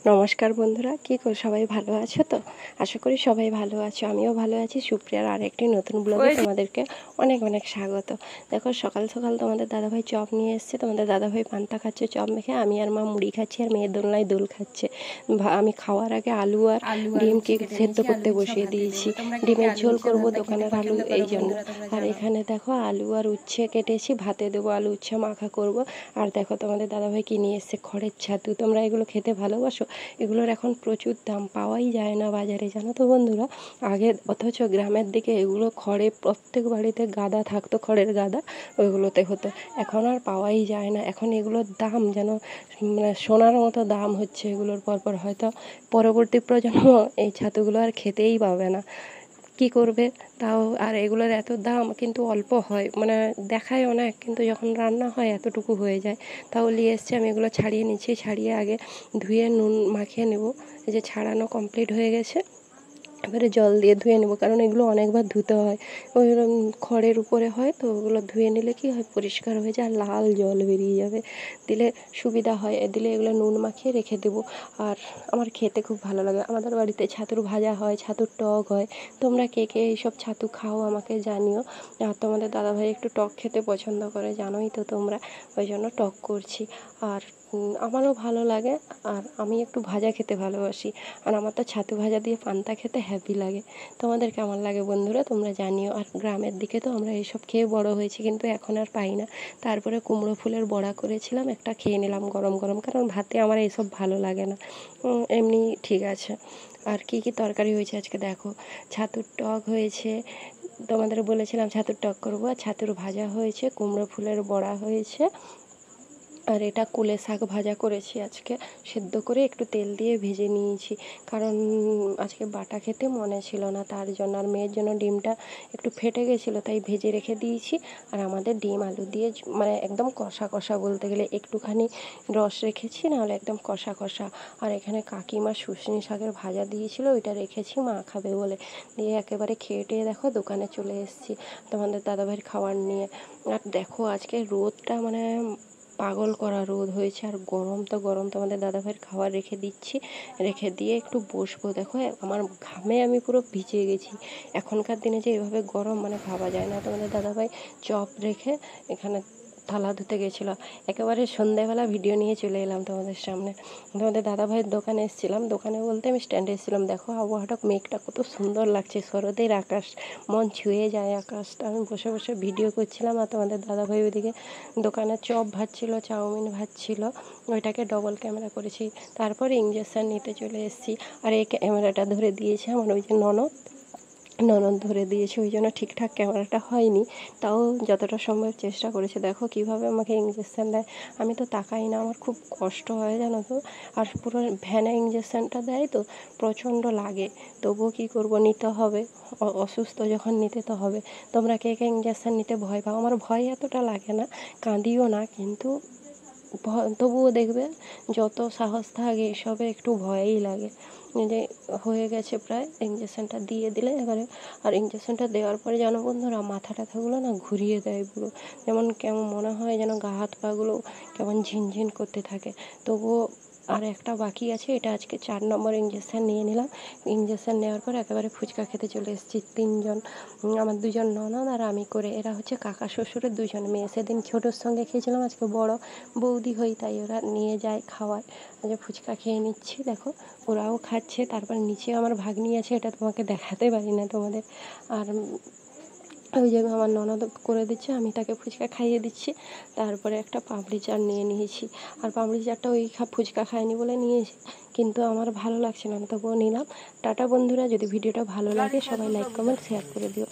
নমস্কার বন্ধুরা, সবাই ভালো আছো তো? আশা করি সবাই ভালো আছো, আমিও ভালো আছি। সুপ্রিয়ার আরেকটি নতুন ব্লগে তোমাদেরকে অনেক অনেক স্বাগত। দেখো, সকাল সকাল তোমাদের দাদাভাই চপ নিয়ে এসছে। তোমাদের দাদাভাই পান্তা খাচ্ছে চপ মেখে, আমি আর মা মুড়ি খাচ্ছি, আর মেয়ের দোলনায় দোল খাচ্ছে। আমি খাওয়ার আগে আলু আর ডিমকে সেদ্ধ করতে বসিয়ে দিয়েছি। ডিমের ঝোল করব, দোকানের আলু, এই জন্য। আর এখানে দেখো আলু আর উচ্ছে কেটেছি, ভাতে দেবো, আলু উচ্ছে মাখা করব। আর দেখো তোমাদের দাদাভাই কি নিয়ে এসছে, খড়ের ছাতু। তোমরা এগুলো খেতে ভালোবাসো? এগুলোর এখন প্রচুর দাম, পাওয়াই যায় না বাজারে, জানো তো বন্ধুরা। আগে অথচ গ্রামের দিকে এগুলো খড়ে প্রত্যেক বাড়িতে গাদা থাকতো, খড়ের গাদা, ওইগুলোতে হতো। এখন আর পাওয়াই যায় না। এখন এগুলোর দাম যেন মানে সোনার মতো দাম হচ্ছে এগুলোর। পরপর হয়তো পরবর্তী প্রজন্ম এই ছাতুগুলো আর খেতেই পাবে না। কি করবে তাও? আর এগুলোর এত দাম, কিন্তু অল্প হয়, মানে দেখায় অনেক, কিন্তু যখন রান্না হয় এতটুকু হয়ে যায়। তাও নিয়ে এসছে, আমি এগুলো ছাড়িয়ে নিচ্ছি। ছাড়িয়ে আগে ধুয়ে নুন মাখিয়ে নেব। এই যে ছাড়ানো কমপ্লিট হয়ে গেছে, এবারে জল দিয়ে ধুয়ে নেব, কারণ এগুলো অনেকবার ধুতে হয়। ওই খড়ের উপরে হয় তো, ওগুলো ধুয়ে নিলে কি হয়, পরিষ্কার হয়ে যায়, আর লাল জল বেরিয়ে যাবে, দিলে সুবিধা হয়। দিলে এগুলো নুন মাখিয়ে রেখে দেবো। আর আমার খেতে খুব ভালো লাগে। আমাদের বাড়িতে ছাতুর ভাজা হয়, ছাতুর টক হয়। তোমরা কে কে এইসব ছাতু খাও আমাকে জানিও। আর তোমাদের দাদাভাই একটু টক খেতে পছন্দ করে, জানোই তো তোমরা, ওই জন্য টক করছি। আর আমারও ভালো লাগে, আর আমি একটু ভাজা খেতে ভালোবাসি। আর আমার তো ছাতু ভাজা দিয়ে পান্তা খেতে হ্যাপি লাগে। তোমাদের কেমন লাগে বন্ধুরা, তোমরা জানিও। আর গ্রামের দিকে তো আমরা এইসব খেয়ে বড় হয়েছি, কিন্তু এখন আর পাই না। তারপরে কুমড়ো ফুলের বড়া করেছিলাম, একটা খেয়ে নিলাম গরম গরম, কারণ ভাতে আমার এইসব ভালো লাগে না, এমনি ঠিক আছে। আর কি কি তরকারি হয়েছে আজকে দেখো, ছাতুর টক হয়েছে, তোমাদের বলেছিলাম ছাতুর টক করবো, আর ছাতুর ভাজা হয়েছে, কুমড়ো ফুলের বড়া হয়েছে, আর এটা কুলে শাক ভাজা করেছি আজকে, সেদ্ধ করে একটু তেল দিয়ে ভেজে নিয়েছি, কারণ আজকে বাটা খেতে মনে ছিল না, তার জন্য। আর মেয়ের জন্য ডিমটা একটু ফেটে গেছিলো, তাই ভেজে রেখে দিয়েছি। আর আমাদের ডিম আলু দিয়ে মানে একদম কষা কষা, বলতে গেলে একটুখানি রস রেখেছি, নাহলে একদম কষা কষা। আর এখানে কাকিমা শুশনি শাকের ভাজা দিয়েছিল, ওইটা রেখেছি মা খাবে বলে। দিয়ে একেবারে খেয়ে টেয়ে দেখো দোকানে চলে এসেছি তোমাদের দাদাভাইয়ের খাবার নিয়ে। আর দেখো আজকে রোদটা মানে পাগল করা রোদ হয়েছে, আর গরম তো গরম। তোমাদের দাদাভাইয়ের খাবার রেখে দিচ্ছি, রেখে দিয়ে একটু বসবো। দেখো আমার ঘামে আমি পুরো ভিজে গেছি। এখনকার দিনে যে এভাবে গরম, মানে ভাবা যায় না। তোমাদের দাদাভাই চপ রেখে এখানে থালা ধুতে গেছিলো। একেবারে সন্ধ্যাবেলা ভিডিও নিয়ে চলে এলাম তোমাদের সামনে। তোমাদের দাদাভাইয়ের দোকানে এসেছিলাম, দোকানে বলতে আমি স্ট্যান্ডে এসেছিলাম। দেখো আবহাওয়াটা, মেঘটা কত সুন্দর লাগছে, শরতের আকাশ, মন ছুঁয়ে যায় আকাশটা। আমি বসে বসে ভিডিও করছিলাম, আর তোমাদের দাদাভাই ওইদিকে দোকানে চপ ভাজছিল, চাউমিন ভাজছিল, ওইটাকে ডবল ক্যামেরা করেছি। তারপরে ইঞ্জেকশান নিতে চলে এসেছি। আর এই ক্যামেরাটা ধরে দিয়েছে আমার ওই যে ননদ ধরে দিয়েছে, ওই জন্য ঠিকঠাক ক্যামেরাটা হয়নি, তাও যতটা সম্ভব চেষ্টা করেছে। দেখো কিভাবে আমাকে ইঞ্জেকশান দেয়, আমি তো তাকাই না, আমার খুব কষ্ট হয় জানো তো। আর পুরো ভ্যানে ইঞ্জেকশানটা দেয় তো, প্রচণ্ড লাগে, তবুও কী করব, নিতে হবে। অসুস্থ যখন নিতে তো হবে। তোমরা কে কে ইঞ্জেকশান নিতে ভয় পাও? আমার ভয় এতটা লাগে না, কাঁদিও না, কিন্তু তবুও দেখবে যত সাহস থাকে এসবে একটু ভয়ই লাগে। যে হয়ে গেছে প্রায়, ইঞ্জেকশানটা দিয়ে দিলে এবারে। আর ইঞ্জেকশানটা দেওয়ার পরে জানো বন্ধুরা, মাথা টাথাগুলো না ঘুরিয়ে দেয় পুরো, যেমন কেমন মনে হয় যেন গা হাত পাগুলো কেমন ঝিনঝিন করতে থাকে। তবুও আর একটা বাকি আছে, এটা আজকে 4 নম্বর ইঞ্জেকশান নিয়ে নিলাম। ইঞ্জেকশান নেওয়ার পর একেবারে ফুচকা খেতে চলে এসেছি 3 জন, আমার 2 জন ননদ আর আমি করে। এরা হচ্ছে কাকা শ্বশুরের 2 জন মেয়ে। সেদিন ছোটোর সঙ্গে খেয়েছিলাম, আজকে বড় বৌদি হই, তাই ওরা নিয়ে যায় খাওয়ায়। যে ফুচকা খেয়ে নিচ্ছি, দেখো ওরাও খাচ্ছে। তারপর নিচে আমার ভাগ্নি আছে, এটা তোমাকে দেখাতে পারি না তোমাদের। আর ওই যে আমার ননদ করে দিচ্ছে, আমি তাকে ফুচকা খাইয়ে দিচ্ছি। তারপরে একটা পাপড়ি চাট নিয়ে নিয়েছি, আর পাপড়ি চাটটা ওই ফুচকা খায়নি বলে নিয়েছি, কিন্তু আমার ভালো লাগছে না, তবুও নিলাম। টাটা বন্ধুরা, যদি ভিডিওটা ভালো লাগে সবাই লাইক কমেন্ট শেয়ার করে দিও।